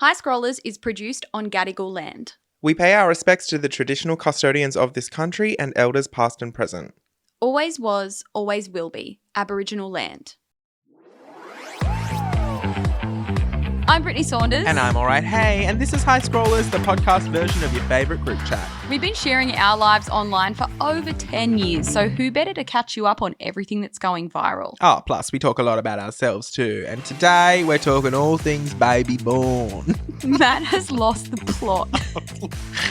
Hi Scrollers is produced on Gadigal land. We pay our respects to the traditional custodians of this country and elders past and present. Always was, always will be, Aboriginal land. I'm Brittney Saunders. And I'm alright. Hey, and this is Hi Scrollers, the podcast version of your favourite group chat. We've been sharing our lives online for over 10 years, so who better to catch you up on everything that's going viral? Oh, plus we talk a lot about ourselves too. And today we're talking all things baby born. Matt has lost the plot.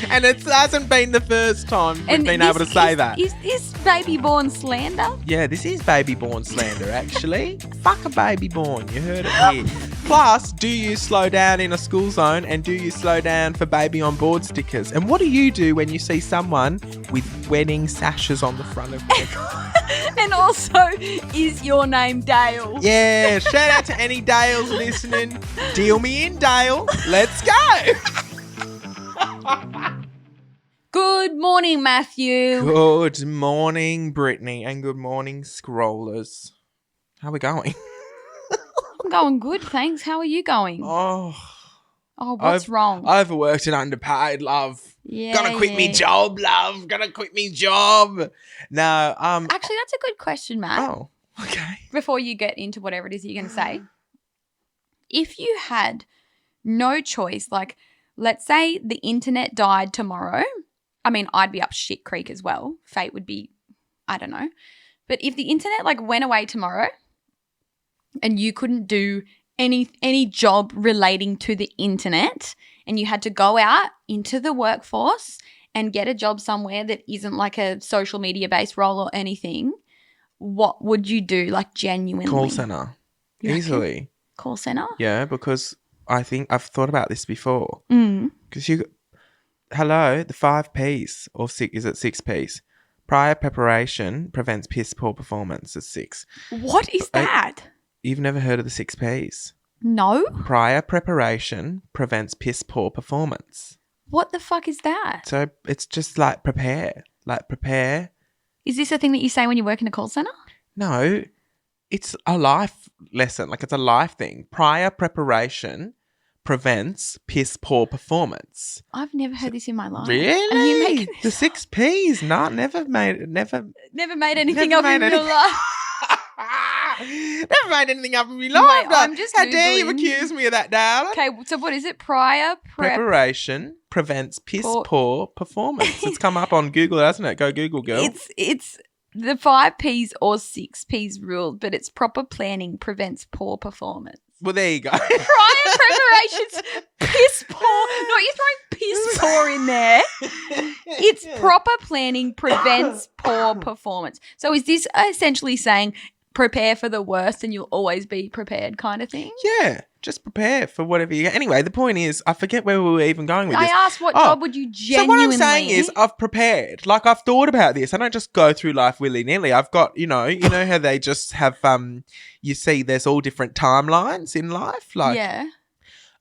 And it hasn't been the first time we've been able to say that. Is this baby born slander? Yeah, this is baby born slander, actually. Fuck a baby born, you heard it here. Plus, do you slow down in a school zone and do you slow down for baby on board stickers? And what do you do when you see someone with wedding sashes on the front of their car? And also, is your name Dale? Yeah, shout out to any Dales listening. Deal me in, Dale. Let's go. Good morning, Matthew. Good morning, Brittney, and good morning, Scrollers. How are we going? I'm going good, thanks. How are you going? Oh, what's wrong? Overworked and underpaid, love. Yeah, Gonna quit me job, love. Gonna quit me job. No, Actually, that's a good question, Matt. Oh, okay. Before you get into whatever it is that you're going to say, if you had no choice, like let's say the internet died tomorrow, I mean, I'd be up shit creek as well. Fate would be, I don't know. But if the internet like went away tomorrow and you couldn't do any job relating to the internet and you had to go out into the workforce and get a job somewhere that isn't like a social media based role or anything, what would you do, like genuinely? Call centre. Easily. Call centre? Yeah, because I think I've thought about this before. Mm. Because the 5 Ps or 6, is it 6 Ps? Prior preparation prevents piss poor performance. It's 6. What is that? You've never heard of the 6 Ps? No. Prior preparation prevents piss poor performance. What the fuck is that? So it's just like prepare. Like prepare. Is this a thing that you say when you work in a call centre? No, it's a life lesson. Like it's a life thing. Prior preparation prevents piss poor performance. I've never heard this in my life. Really? Are you making the 6 Ps? No, never made anything up in your life. Never made anything up in my life. Wait, I'm just How dare you Googling. accuse me of that, darling? Okay, so what is it? Prior preparation prevents piss poor performance. It's come up on Google, hasn't it? Go Google, girl. It's the 5 Ps or 6 Ps rule, but it's proper planning prevents poor performance. Well, there you go. Prior preparation's piss poor. No, you're throwing piss poor in there. It's proper planning prevents poor performance. So is this essentially saying prepare for the worst and you'll always be prepared kind of thing? Yeah, just prepare for whatever you get. Anyway, the point is, I forget where we were even going with this. I asked what job would you genuinely... So what I'm saying is I've prepared. Like I've thought about this. I don't just go through life willy-nilly. I've got, you know how they just have, you see there's all different timelines in life. Like yeah.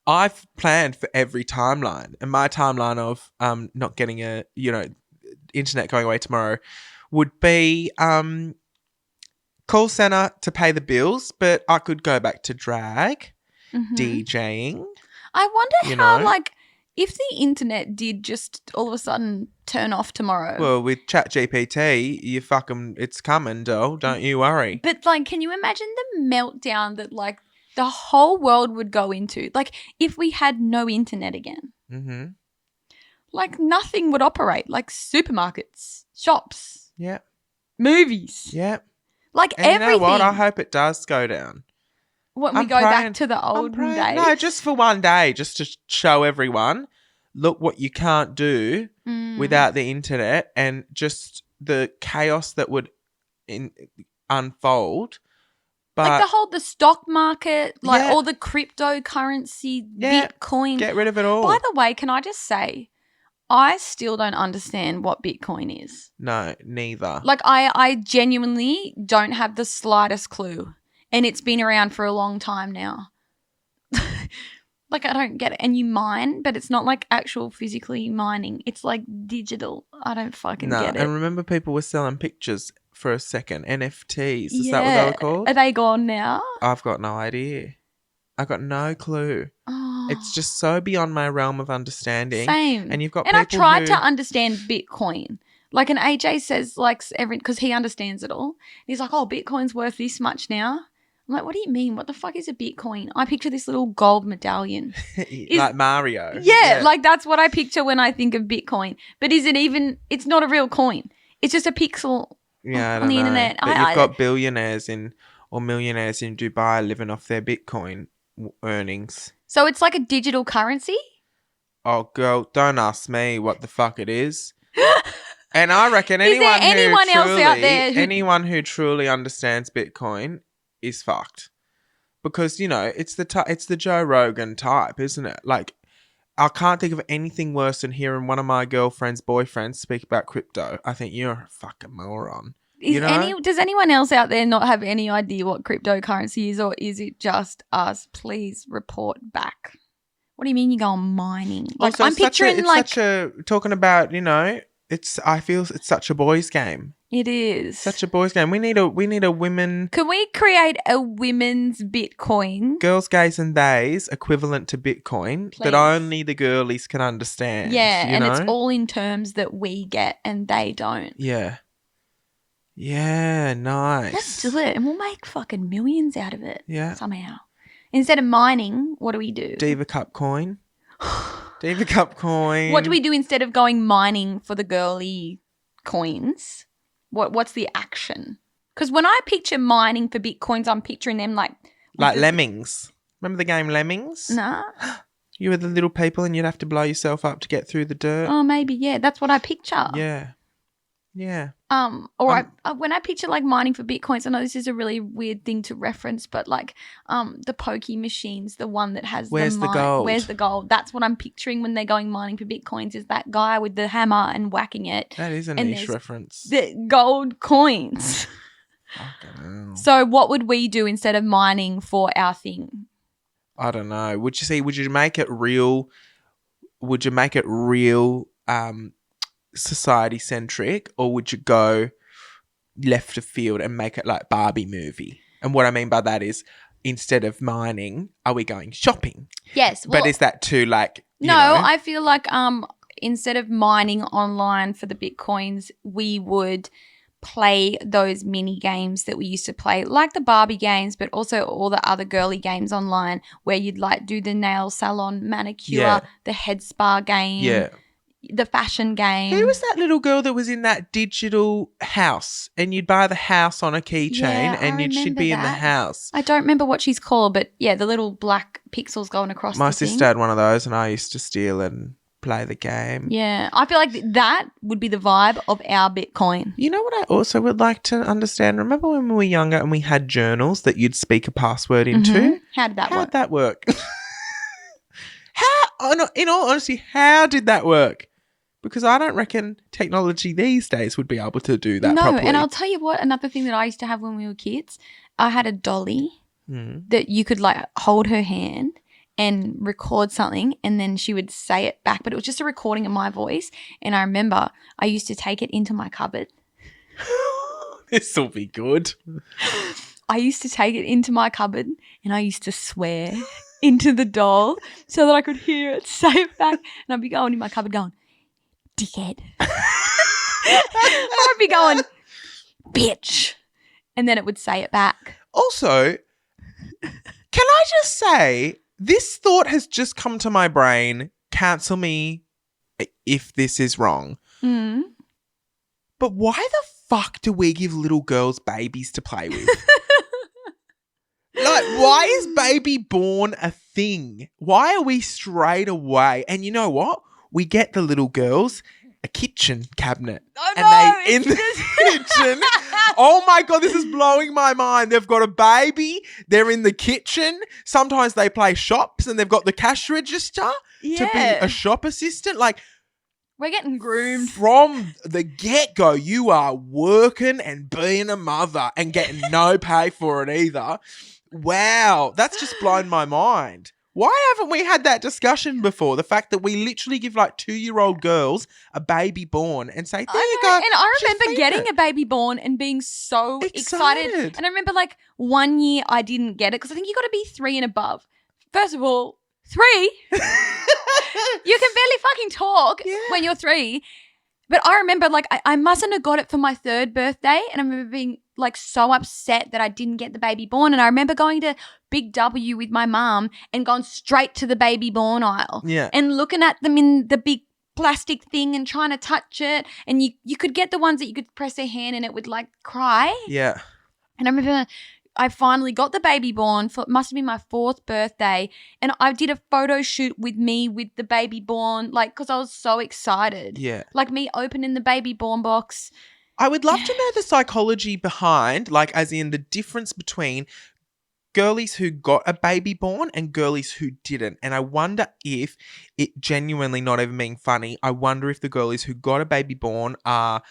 I've planned for every timeline. And my timeline of not getting internet going away tomorrow would be call centre to pay the bills, but I could go back to drag, DJing. I wonder how, like, if the internet did just all of a sudden turn off tomorrow. Well, with ChatGPT, it's coming, doll. Don't you worry. But, like, can you imagine the meltdown that, like, the whole world would go into? Like, if we had no internet again. Mm-hmm. Like, nothing would operate. Like, supermarkets, shops. Yeah. Movies. Yeah. Like, and everything. You know what? I hope it does go down. When we go back to the olden days? No, just for one day, just to show everyone, look what you can't do without the internet and just the chaos that would unfold. But like the stock market, like all the cryptocurrency, Bitcoin. Get rid of it all. By the way, can I just say, I still don't understand what Bitcoin is. No, neither. Like I genuinely don't have the slightest clue. And it's been around for a long time now. Like I don't get it. And you mine, but it's not like actual physically mining. It's like digital. I don't fucking get it. And remember people were selling pictures for a second. NFTs. Is that what they were called? Are they gone now? I've got no idea. I've got no clue. Oh. It's just so beyond my realm of understanding. Same. And you've got and I've people tried who- to understand Bitcoin. Like, an AJ says, like, because he understands it all. He's like, oh, Bitcoin's worth this much now. I'm like, what do you mean? What the fuck is a Bitcoin? I picture this little gold medallion. like Mario. Yeah, like that's what I picture when I think of Bitcoin. But is it even, it's not a real coin. It's just a pixel I on don't the know. internet. But you've got billionaires or millionaires in Dubai living off their Bitcoin earnings. So it's like a digital currency? Oh, girl, don't ask me what the fuck it is. And I reckon Is there anyone else out there anyone who truly understands Bitcoin is fucked, because it's the Joe Rogan type, isn't it? Like, I can't think of anything worse than hearing one of my girlfriend's boyfriends speak about crypto. I think you're a fucking moron. Does anyone else out there not have any idea what cryptocurrency is, or is it just us? Please report back. What do you mean you go on mining? Like, Also, I'm picturing talking about, I feel it's such a boys' game. It is Such a boys' game. We need a women. Can we create a women's Bitcoin? Girls, gays, and theys equivalent to Bitcoin that only the girlies can understand. Yeah, and it's all in terms that we get and they don't. Yeah. Yeah, nice. Let's do it, and we'll make fucking millions out of it. Yeah. Somehow. Instead of mining, what do we do? Diva Cup coin. Diva Cup coin. What do we do instead of going mining for the girly coins? What's the action? Because when I picture mining for Bitcoins, I'm picturing them like Lemmings. Remember the game Lemmings? Nah. You were the little people and you'd have to blow yourself up to get through the dirt. Oh, maybe, yeah. That's what I picture. Yeah. Yeah. When I picture like mining for Bitcoins, I know this is a really weird thing to reference, but like the pokey machines, the one that has Where's the gold? Where's the gold? That's what I'm picturing when they're going mining for Bitcoins, is that guy with the hammer and whacking it. That is a niche reference. The gold coins. So what would we do instead of mining for our thing? I don't know. Would you make it real? Would you make it real society centric, or would you go left of field and make it like Barbie movie? And what I mean by that is, instead of mining, are we going shopping? Yes. Well, but is that too like I feel like instead of mining online for the Bitcoins, we would play those mini games that we used to play, like the Barbie games, but also all the other girly games online where you'd like do the nail salon, manicure, the head spa game, the fashion game. Who was that little girl that was in that digital house, and you'd buy the house on a keychain and she'd be in the house? I don't remember what she's called, but yeah, the little black pixels going across My the sister thing. had one of those and I used to steal and play the game. Yeah, I feel like that would be the vibe of our Bitcoin. You know what I also would like to understand? Remember when we were younger and we had journals that you'd speak a password into? Mm-hmm. How did that work? In all honesty, how did that work? Because I don't reckon technology these days would be able to do that properly. No, and I'll tell you what, another thing that I used to have when we were kids, I had a dolly that you could like hold her hand and record something, and then she would say it back, but it was just a recording of my voice. And I remember I used to take it into my cupboard. This will be good. I used to take it into my cupboard and I used to swear into the doll so that I could hear it say it back. And I'd be going in my cupboard going, dickhead. Or I'd be going, bitch. And then it would say it back. Also, can I just say, this thought has just come to my brain. Cancel me if this is wrong. Mm. But why the fuck do we give little girls babies to play with? Like, why is baby born a thing? Why are we straight away? And you know what? We get the little girls a kitchen cabinet. In the kitchen. Oh my God, this is blowing my mind. They've got a baby. They're in the kitchen. Sometimes they play shops and they've got the cash register to be a shop assistant. Like, we're getting groomed. From the get-go, you are working and being a mother and getting no pay for it either. Wow, that's just blown my mind. Why haven't we had that discussion before? The fact that we literally give like 2-year-old girls a baby born and say, there you go. And I remember getting a baby born and being so excited. And I remember like 1 year I didn't get it because I think you got to be 3 and above. First of all, 3? You can barely fucking talk when you're 3. But I remember, like, I mustn't have got it for my 3rd birthday, and I remember being, like, so upset that I didn't get the baby born. And I remember going to Big W with my mum and going straight to the baby born aisle and looking at them in the big plastic thing and trying to touch it. And you could get the ones that you could press a hand and it would, like, cry. Yeah. And I remember I finally got the baby born for, it must have been my 4th birthday. And I did a photo shoot with me with the baby born, like, because I was so excited. Yeah. Like me opening the baby born box. I would love to know the psychology behind, like, as in the difference between girlies who got a baby born and girlies who didn't. And I wonder if it genuinely, not even being funny, I wonder if the girlies who got a baby born are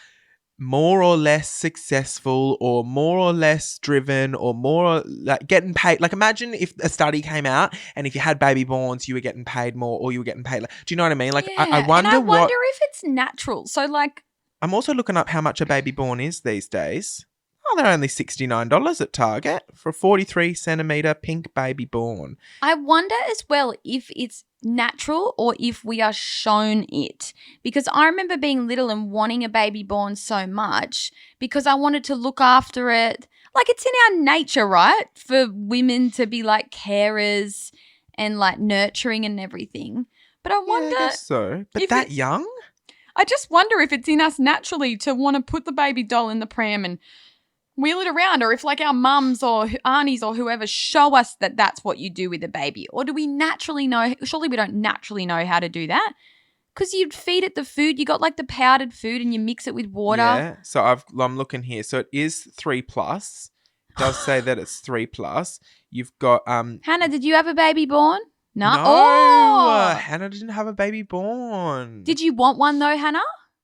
more or less successful or more or less driven or more like getting paid. Like, imagine if a study came out and if you had baby borns, you were getting paid more or you were getting paid. Do you know what I mean? Like, I wonder if it's natural. So, like, I'm also looking up how much a baby born is these days. Oh, they're only $69 at Target for a 43 centimetre pink baby born. I wonder as well if it's natural or if we are shown it. Because I remember being little and wanting a baby born so much because I wanted to look after it. Like, it's in our nature, right? For women to be like carers and like nurturing and everything. But I wonder. I guess so. But that young? I just wonder if it's in us naturally to want to put the baby doll in the pram and wheel it around, or if like our mums or aunties or whoever show us that that's what you do with a baby. Or do we naturally know? Surely we don't naturally know how to do that because you'd feed it the food. You got like the powdered food and you mix it with water. Yeah. So I'm looking here. So it is 3+. It does say that it's 3+. You've got Hannah, did you have a baby born? No. Hannah didn't have a baby born. Did you want one though, Hannah?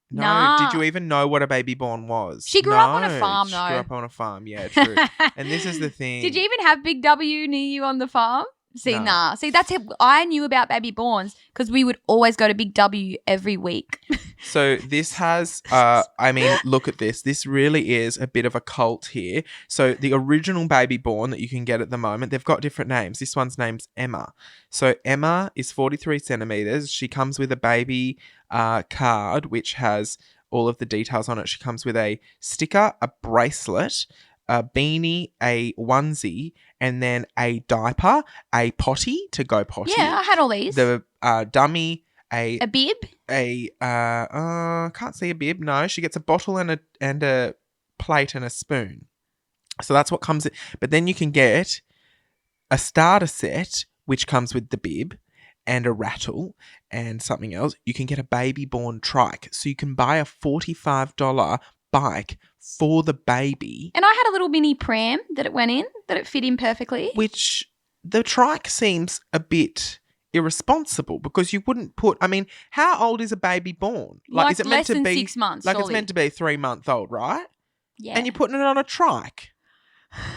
No. Nah. Did you even know what a baby born was? She grew up on a farm, though. She grew up on a farm, yeah, true. And this is the thing. Did you even have Big W near you on the farm? See, No. nah. See, that's it. I knew about baby borns because we would always go to Big W every week. So this has, I mean, look at this. This really is a bit of a cult here. So the original baby born that you can get at the moment, they've got different names. This one's name's Emma. So Emma is 43 centimetres. She comes with a baby card, which has all of the details on it. She comes with a sticker, a bracelet, a beanie, a onesie, and then a diaper, a potty to go potty. Yeah, I had all these. The dummy, a bib? Can't see a bib. No, she gets a bottle and a plate and a spoon. So that's what comes. But then you can get a starter set, which comes with the bib and a rattle and something else. You can get a baby born trike. So you can buy a $45 bike for the baby. And I had a little mini pram that it went in, that it fit in perfectly. Which the trike seems a bit irresponsible because you wouldn't put, I mean, how old is a baby born? Like is it less meant to than be 6 months, like surely. it's meant to be 3-month-old, right? Yeah. And you're putting it on a trike.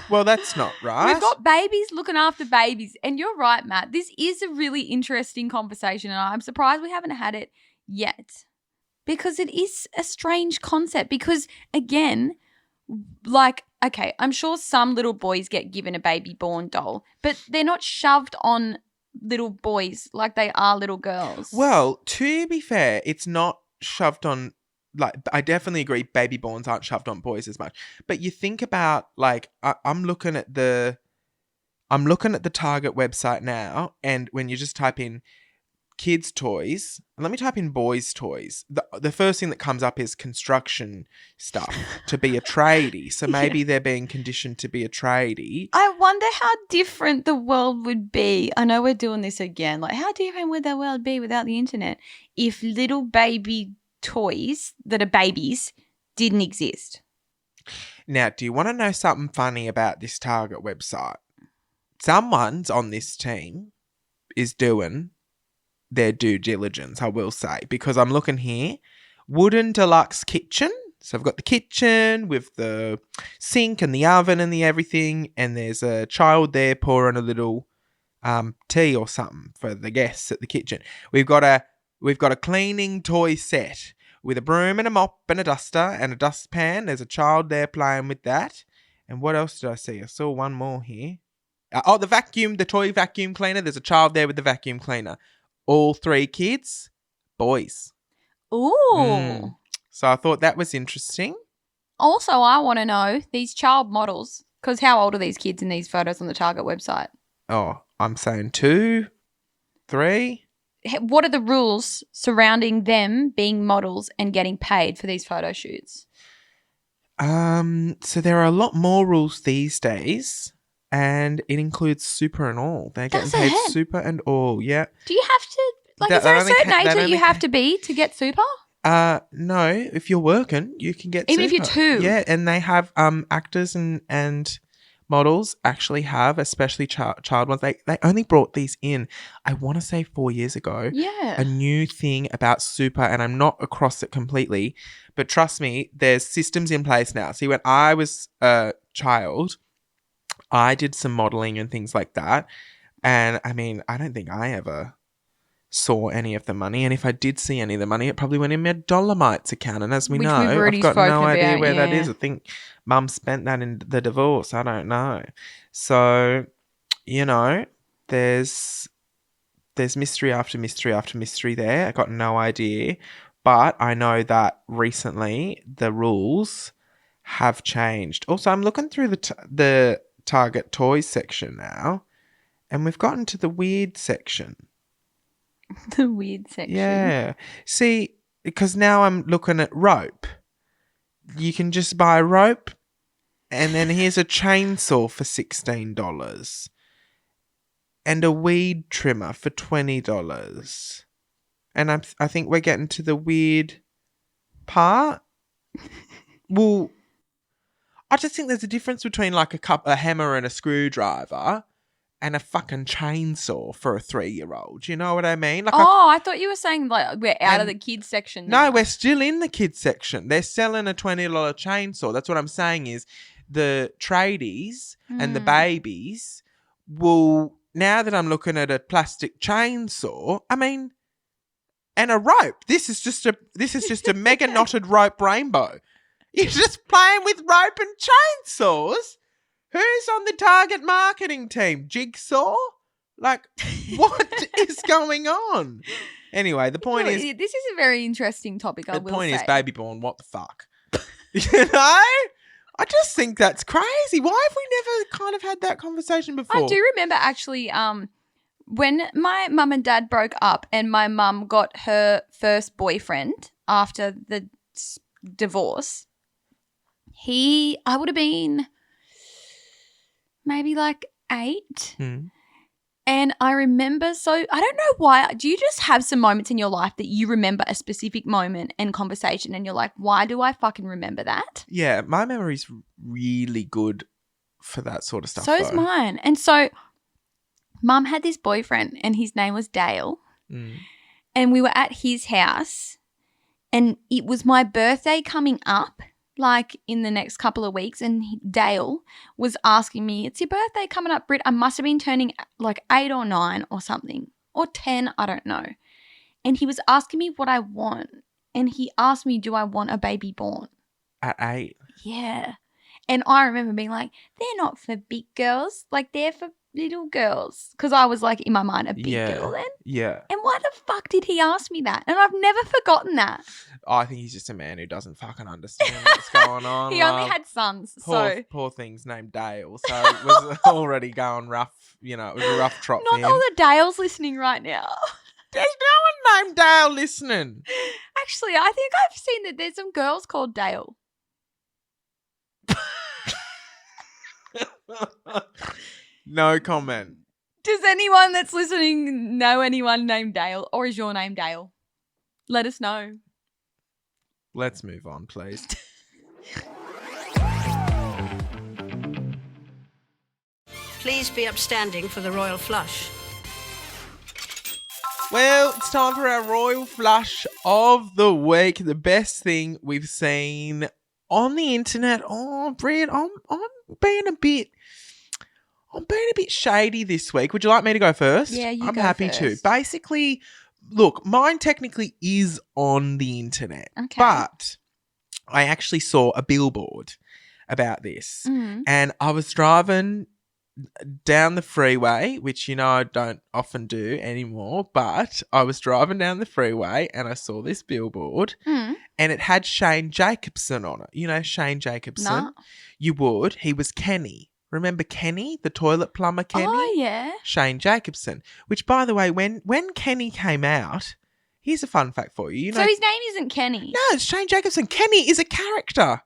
Well, that's not right. We've got babies looking after babies. And you're right, Matt. This is a really interesting conversation and I'm surprised we haven't had it yet. Because it is a strange concept. Because, again, like, okay, I'm sure some little boys get given a baby born doll, but they're not shoved on little boys like they are little girls. Well, to be fair, it's not shoved on, like, I definitely agree baby borns aren't shoved on boys as much. But you think about, like, I'm looking at the Target website now, and when you just type in kids' toys, and let me type in boys' toys, the first thing that comes up is construction stuff to be a tradie. So maybe they're being conditioned to be a tradie. I wonder how different the world would be. I know we're doing this again. Like, how different would the world be without the internet if little baby toys that are babies didn't exist? Now, do you want to know something funny about this Target website? Someone's on this team is doing their due diligence, I will say, because I'm looking here, wooden deluxe kitchen. So I've got the kitchen with the sink and the oven and the everything, and there's a child there pouring a little tea or something for the guests at the kitchen. We've got a cleaning toy set with a broom and a mop and a duster and a dustpan. There's a child there playing with that. And what else did I see? I saw one more here. the toy vacuum cleaner. There's a child there with the vacuum cleaner. All 3 kids, boys. Ooh. So I thought that was interesting. Also, I want to know these child models, because how old are these kids in these photos on the Target website? Oh, I'm saying 2, 3. What are the rules surrounding them being models and getting paid for these photo shoots? So there are a lot more rules these days, and it includes super and all. They're getting paid super and all. Yeah. Do you have to is there a certain age that you have to be to get super? No. If you're working, you can get even super. if you're 2. Yeah, and they have actors and models actually have, especially child ones. They only brought these in, I want to say 4 years ago. Yeah. A new thing about super, and I'm not across it completely, but trust me, there's systems in place now. See, when I was a child, I did some modelling and things like that. And I mean, I don't think I ever saw any of the money. And if I did see any of the money, it probably went in my Dolomites account. And as we know, I've got no idea where that is. I think Mum spent that in the divorce. I don't know. So, you know, there's mystery after mystery after mystery there. I got no idea. But I know that recently the rules have changed. Also, I'm looking through the Target toys section now, and we've gotten to the weird section. The weird section. Yeah. See, because now I'm looking at rope. You can just buy rope, and then here's a chainsaw for $16 and a weed trimmer for $20. And I think we're getting to the weird part. Well, I just think there's a difference between like a hammer and a screwdriver and a fucking chainsaw for a 3-year-old. You know what I mean? Like I thought you were saying like we're out of the kids section now. No, we're still in the kids section. They're selling a $20 chainsaw. That's what I'm saying is the tradies and the babies will, now that I'm looking at a plastic chainsaw, I mean, and a rope. This is just a mega knotted rope rainbow. You're just playing with rope and chainsaws? Who's on the Target marketing team? Jigsaw? Like, what is going on? Anyway, the point is... This is a very interesting topic, I will say. The point is, baby born, what the fuck? You know? I just think that's crazy. Why have we never kind of had that conversation before? I do remember actually when my mum and dad broke up and my mum got her first boyfriend after the divorce, I would have been maybe like 8. And I remember, so I don't know why. Do you just have some moments in your life that you remember a specific moment and conversation and you're like, why do I fucking remember that? Yeah, my memory's really good for that sort of stuff. So is mine. And so Mum had this boyfriend and his name was Dale. And we were at his house and it was my birthday coming up, like in the next couple of weeks, and Dale was asking me, it's your birthday coming up, Britt. I must have been turning like 8 or 9 or something, or 10, I don't know. And he was asking me what I want, and he asked me, do I want a baby born? At 8? Yeah. And I remember being like, they're not for big girls, like they're for little girls, because I was like in my mind a big girl then. Yeah. And why the fuck did he ask me that? And I've never forgotten that. Oh, I think he's just a man who doesn't fucking understand what's going on. He only had sons, poor thing's named Dale, so it was already going rough. You know, it was a rough trot for him. Not all the Dales listening right now. There's no one named Dale listening. Actually, I think I've seen that there's some girls called Dale. No comment. Does anyone that's listening know anyone named Dale, or is your name Dale? Let us know. Let's move on, please. Please be upstanding for the royal flush. Well, it's time for our royal flush of the week. The best thing we've seen on the internet. Oh, Britt, I'm being a bit shady this week. Would you like me to go first? Yeah, you I'm go happy first. to. Basically, look, mine technically is on the internet. Okay. But I actually saw a billboard about this. And I was driving down the freeway, which I don't often do anymore, but I was driving down the freeway and I saw this billboard and it had Shane Jacobson on it. You know Shane Jacobson? Nah. You would. He was Kenny. Remember Kenny, the toilet plumber Kenny? Oh, yeah. Shane Jacobson, which, by the way, when Kenny came out, here's a fun fact for you. So his name isn't Kenny? No, it's Shane Jacobson. Kenny is a character.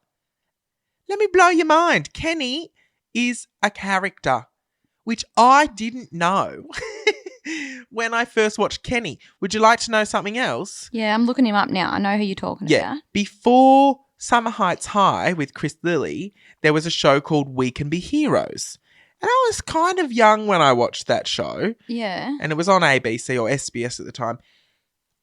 Let me blow your mind. Kenny is a character, which I didn't know when I first watched Kenny. Would you like to know something else? Yeah, I'm looking him up now. I know who you're talking about. Before Summer Heights High with Chris Lilly, there was a show called We Can Be Heroes. And I was kind of young when I watched that show. Yeah. And it was on ABC or SBS at the time.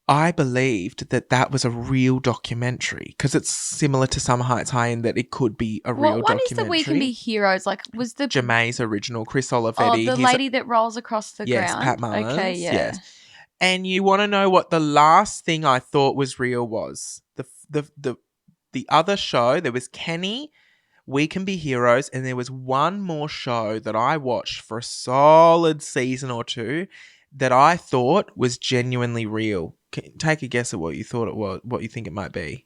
I believed that was a real documentary because it's similar to Summer Heights High in that it could be a real documentary. What is the We Can Be Heroes? Like, was the... Jemai's original, Chris Olivetti. Oh, the lady that rolls across the ground? Yes, Pat Mullins. Okay, yeah. Yes. And you want to know what the last thing I thought was real was? The other show, there was Kenny, We Can Be Heroes, and there was one more show that I watched for a solid season or two that I thought was genuinely real. Take a guess at what you thought it was, what you think it might be.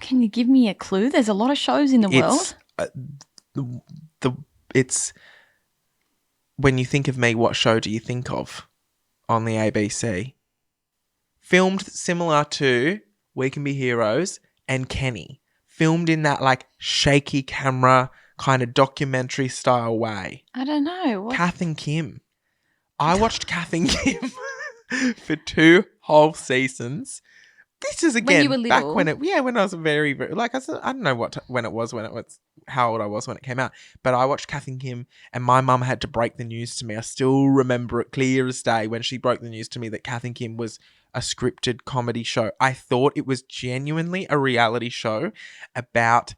Can you give me a clue? There's a lot of shows in the world. It's when you think of me, what show do you think of on the ABC? Filmed similar to We Can Be Heroes and Kenny. Filmed in that like shaky camera kind of documentary style way. I don't know. Kath and Kim. I watched Kath and Kim for 2 whole seasons. This is again when you were little. back when I was very, very like I don't know when it was how old I was when it came out, but I watched Kath and Kim and my mum had to break the news to me. I still remember it clear as day when she broke the news to me that Kath and Kim was a scripted comedy show. I thought it was genuinely a reality show about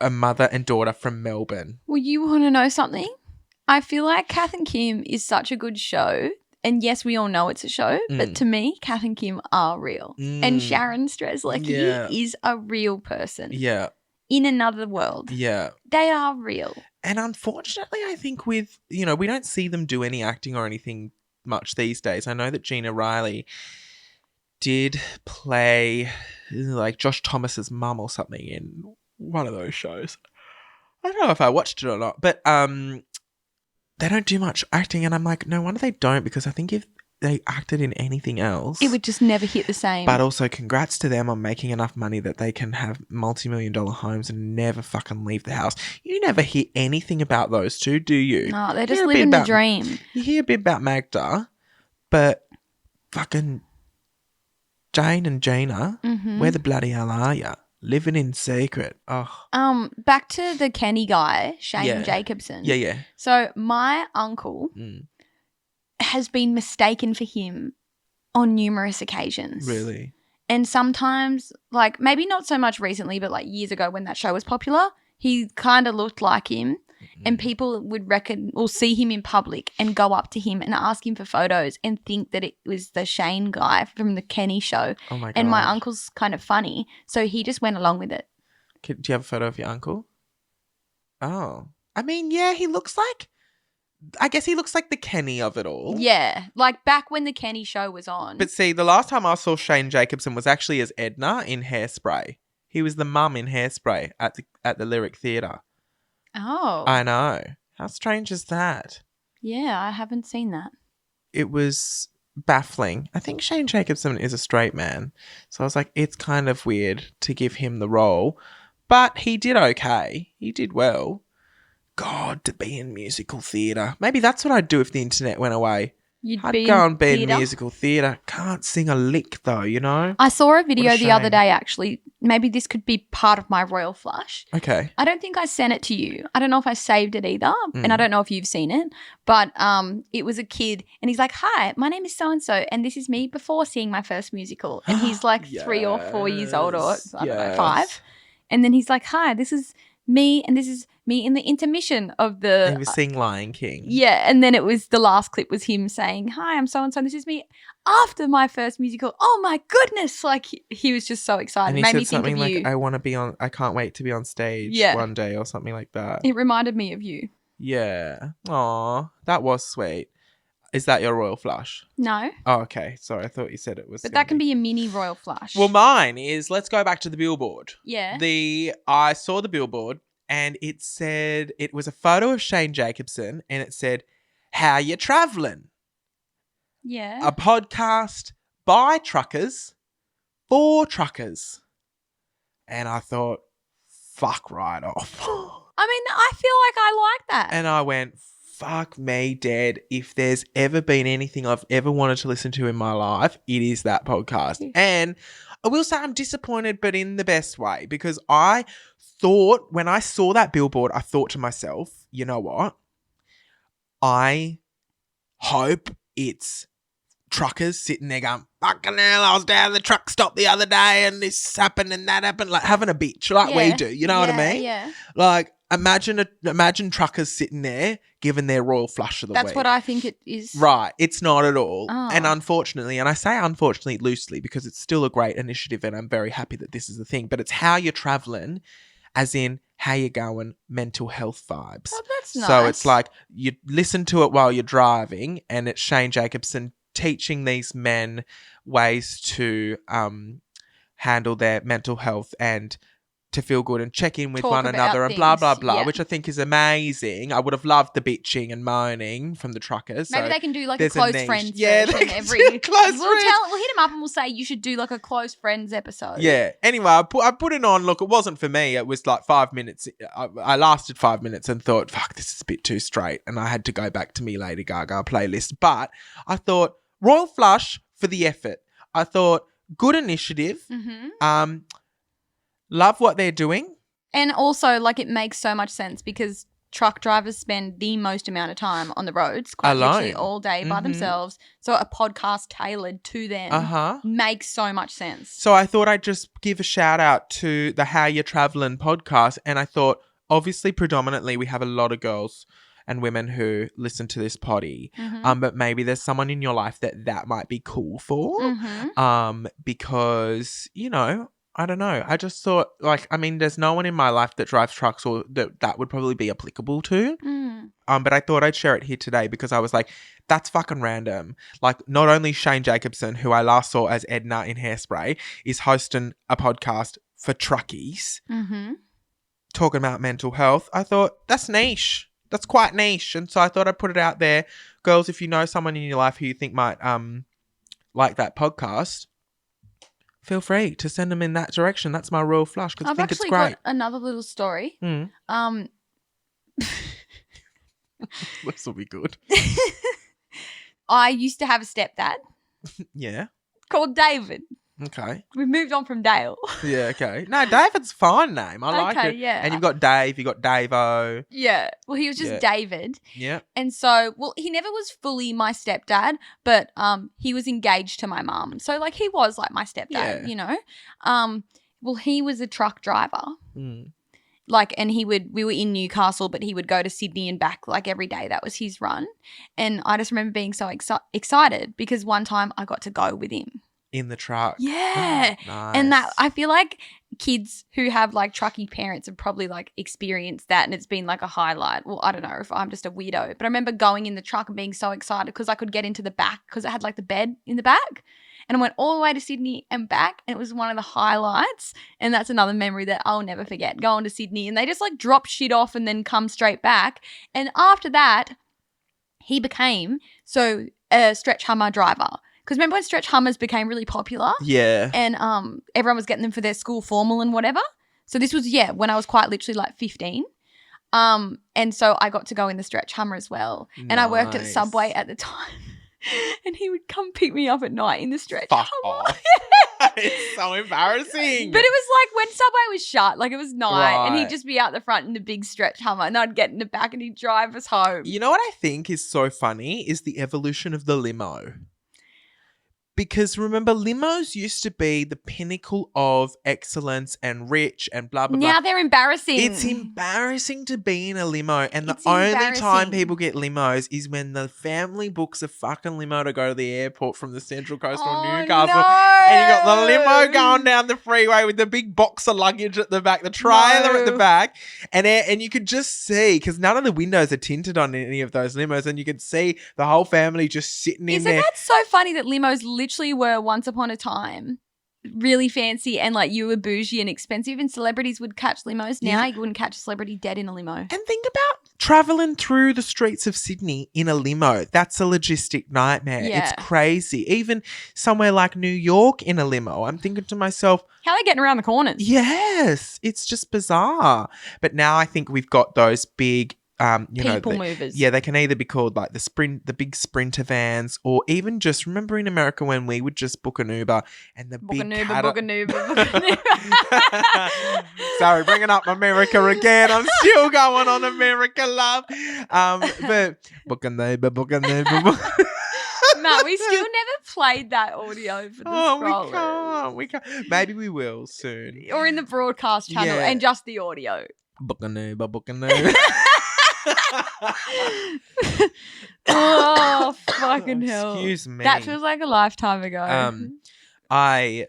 a mother and daughter from Melbourne. Well, you want to know something? I feel like Kath and Kim is such a good show. And yes, we all know it's a show, but to me, Kath and Kim are real. And Sharon Streslecki is a real person. Yeah. In another world. Yeah. They are real. And unfortunately, I think with, we don't see them do any acting or anything much these days. I know that Gina Riley did play like Josh Thomas's mum or something in one of those shows. I don't know if I watched it or not, but they don't do much acting, and I'm like, no wonder they don't, because I think if they acted in anything else, it would just never hit the same. But also, congrats to them on making enough money that they can have multi-million-dollar homes and never fucking leave the house. You never hear anything about those two, do you? No, they're just living the dream. You hear a bit about Magda, but fucking Jane and Gina, where the bloody hell are ya? Living in secret. Oh. Back to the Kenny guy, Shane Jacobson. Yeah. So my uncle has been mistaken for him on numerous occasions. Really? And sometimes, like, maybe not so much recently, but like years ago when that show was popular, he kind of looked like him. And people would reckon or see him in public and go up to him and ask him for photos and think that it was the Shane guy from the Kenny show. Oh my God. And my uncle's kind of funny, so he just went along with it. Do you have a photo of your uncle? Oh. I mean, yeah, I guess he looks like the Kenny of it all. Yeah, like back when the Kenny show was on. But see, the last time I saw Shane Jacobson was actually as Edna in Hairspray. He was the mum in Hairspray at the Lyric Theatre. Oh. I know. How strange is that? Yeah, I haven't seen that. It was baffling. I think Shane Jacobson is a straight man. So I was like, it's kind of weird to give him the role. But he did okay. He did well. God, to be in musical theatre. Maybe that's what I'd do if the internet went away. I'd go and be in musical theatre. Can't sing a lick though, I saw a video the other day actually. Maybe this could be part of my royal flush. Okay. I don't think I sent it to you. I don't know if I saved it either. And I don't know if you've seen it. But it was a kid and he's like, hi, my name is so-and-so and this is me before seeing my first musical. And he's like 3 or 4 years old or I don't know, 5. And then he's like, hi, this is me and this is me in the intermission of the... He was seeing Lion King. Yeah, and then it was the last clip was him saying, hi, I'm so-and-so, this is me after my first musical. Oh, my goodness. Like, he was just so excited. And he made said me think something of you. like, I can't wait to be on stage one day or something like that. It reminded me of you. Yeah. Aw, that was sweet. Is that your royal flush? No. Oh, okay. Sorry, I thought you said it was. But that can be a mini royal flush. Well, mine is, let's go back to the billboard. Yeah. I saw the billboard and it said, it was a photo of Shane Jacobson and it said, "How you travelling?" Yeah. A podcast by truckers for truckers. And I thought, fuck right off. I mean, I feel like I like that. And I went, fuck me dead. If there's ever been anything I've ever wanted to listen to in my life, it is that podcast. And I will say I'm disappointed, but in the best way, because I thought when I saw that billboard, I thought to myself, you know what? I hope it's truckers sitting there going, fucking hell, I was down at the truck stop the other day and this happened and that happened, like having a bitch like we do. You know what I mean? Yeah. Like imagine truckers sitting there giving their royal flush of the week. That's what I think it is. Right. It's not at all. Oh. And unfortunately, and I say unfortunately loosely because it's still a great initiative and I'm very happy that this is the thing, but it's how you're traveling, as in how you going, mental health vibes. Oh, that's nice. So it's like you listen to it while you're driving and it's Shane Jacobson teaching these men ways to handle their mental health and to feel good and check in with Talk one about another and blah, blah, things, blah, yeah. which I think is amazing. I would have loved the bitching and moaning from the truckers. Maybe so they can do like a there's close niche. friends Yeah, version they can every. do a close We'll friends. we'll hit them up and we'll say you should do like a close friends episode. Yeah. Anyway, I put it on. Look, it wasn't for me. It was like 5 minutes. I lasted 5 minutes and thought, fuck, this is a bit too straight. And I had to go back to me Lady Gaga playlist. But I thought, royal flush for the effort. I thought, good initiative. Mm-hmm. Love what they're doing. And also, like, it makes so much sense because truck drivers spend the most amount of time on the roads, quite literally Alone. all day by themselves. So a podcast tailored to them makes so much sense. So I thought I'd just give a shout out to the How You Travelin' podcast. And I thought, obviously, predominantly, we have a lot of girls and women who listen to this potty. But maybe there's someone in your life that might be cool for. Because, you know, I don't know. I just thought, like, I mean, there's no one in my life that drives trucks or that would probably be applicable to. But I thought I'd share it here today because I was like, that's fucking random. Like, not only Shane Jacobson, who I last saw as Edna in Hairspray, is hosting a podcast for truckies talking about mental health. I thought, that's niche. That's quite niche. And so I thought I'd put it out there. Girls, if you know someone in your life who you think might like that podcast, feel free to send them in that direction. That's my royal flush because I think it's great. I've actually got another little story. This will be good. I used to have a stepdad Yeah. called David. Okay. We've moved on from Dale. Yeah, okay. No, David's a fine name. I like it. Yeah. And you've got Dave, you've got Davo. Yeah. Well, he was just David. Yeah. And so, well, he never was fully my stepdad, but he was engaged to my mum. So, like, he was like my stepdad, you know. Well, he was a truck driver. Like, and we were in Newcastle, but he would go to Sydney and back like every day. That was his run. And I just remember being so excited because one time I got to go with him. In the truck. Yeah. Oh, nice. And that, I feel like kids who have like trucky parents have probably like experienced that and it's been like a highlight. Well, I don't know if I'm just a weirdo, but I remember going in the truck and being so excited because I could get into the back because it had like the bed in the back. And I went all the way to Sydney and back and it was one of the highlights. And that's another memory that I'll never forget, going to Sydney and they just like drop shit off and then come straight back. And after that, he became a stretch Hummer driver. Because remember when stretch Hummers became really popular? Yeah. And everyone was getting them for their school formal and whatever. So this was, when I was quite literally like 15. And so I got to go in the stretch Hummer as well. Nice. And I worked at Subway at the time. And he would come pick me up at night in the stretch Fuck Hummer. off. It's so embarrassing. But it was like when Subway was shut, like it was night. And Right. he'd just be out the front in the big stretch Hummer. And I'd get in the back and he'd drive us home. You know what I think is so funny is the evolution of the limo. Because remember, limos used to be the pinnacle of excellence and rich and blah, blah, blah. Now they're embarrassing. It's embarrassing to be in a limo. And the It's only embarrassing. time people get limos is when the family books a fucking limo to go to the airport from the Central Coast or Newcastle. No. And you got the limo going down the freeway with the big box of luggage at the back, the trailer at the back. And you could just see, because none of the windows are tinted on any of those limos, and you could see the whole family just sitting in there. Isn't that so funny that limos literally were once upon a time really fancy and like you were bougie and expensive and celebrities would catch limos. Now you wouldn't catch a celebrity dead in a limo. And think about traveling through the streets of Sydney in a limo. That's a logistic nightmare. Yeah. It's crazy. Even somewhere like New York in a limo, I'm thinking to myself, How are they getting around the corners? yes, it's just bizarre. But now I think we've got those big People movers. Yeah, they can either be called like the big Sprinter vans, or even just, remember in America when we would just book an Uber and the Book big an Uber, book an Uber. Sorry, bringing up America again. I'm still going on America, love. But book an Uber. No, we still never played that audio for the scrollers. We can't. Maybe we will soon. Or in the broadcast channel and just the audio. Book an Uber. Oh, fucking hell. Excuse me. That feels like a lifetime ago. I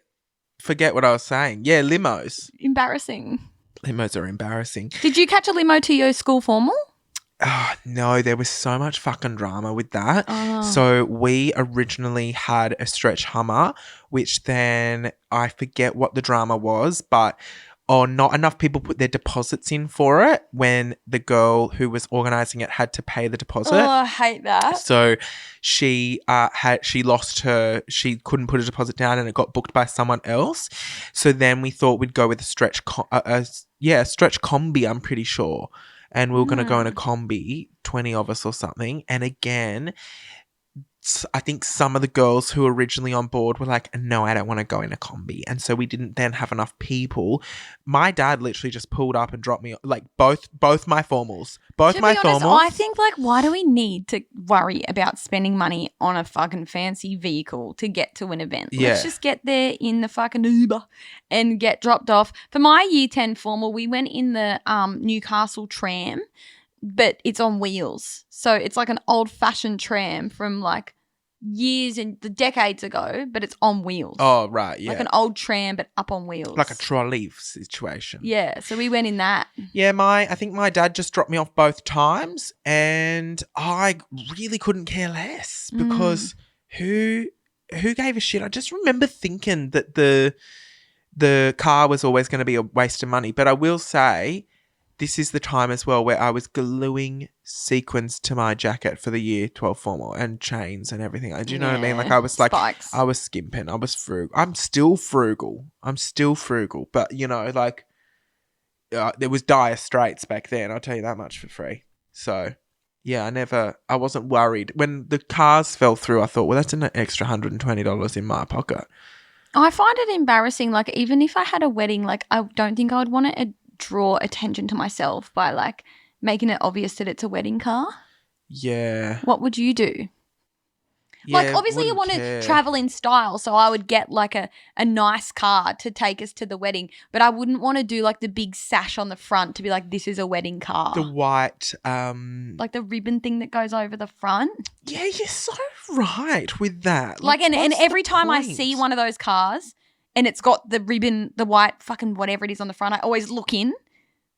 forget what I was saying. Yeah, limos. Embarrassing. Limos are embarrassing. Did you catch a limo to your school formal? Oh, no, there was so much fucking drama with that. Oh. So we originally had a stretch Hummer, which then I forget what the drama was, but not enough people put their deposits in for it when the girl who was organising it had to pay the deposit. Oh, I hate that. So she couldn't put a deposit down and it got booked by someone else. So then we thought we'd go with a stretch combi, I'm pretty sure. And we were going to go in a combi, 20 of us or something. And again, I think some of the girls who were originally on board were like, no, I don't want to go in a combi. And so we didn't then have enough people. My dad literally just pulled up and dropped me, like both my formals. To be honest, I think, like, why do we need to worry about spending money on a fucking fancy vehicle to get to an event? Yeah. Let's just get there in the fucking Uber and get dropped off. For my year 10 formal, we went in the Newcastle tram, but it's on wheels. So it's like an old-fashioned tram from like years and the decades ago, but it's on wheels. Oh, right, yeah. Like an old tram, but up on wheels. Like a trolley situation. Yeah, so we went in that. Yeah, I think my dad just dropped me off both times and I really couldn't care less because who gave a shit? I just remember thinking that the car was always going to be a waste of money. But I will say, this is the time as well where I was gluing sequins to my jacket for the year 12 formal and chains and everything. Do you know what I mean? Like I was like, spikes. I was skimping. I was frugal. I'm still frugal. But you know, like there was dire straits back then. I'll tell you that much for free. So yeah, I wasn't worried. When the cars fell through, I thought, well, that's an extra $120 in my pocket. I find it embarrassing. Like even if I had a wedding, like I don't think I would want to draw attention to myself by like making it obvious that it's a wedding car. Yeah. What would you do? Yeah, like obviously you want to travel in style, so I would get like a nice car to take us to the wedding, but I wouldn't want to do like the big sash on the front to be like, this is a wedding car. The white like the ribbon thing that goes over the front. Yeah, you're so right with that. Like and every the time I point? see one of those cars and it's got the ribbon, the white fucking whatever it is on the front, I always look in.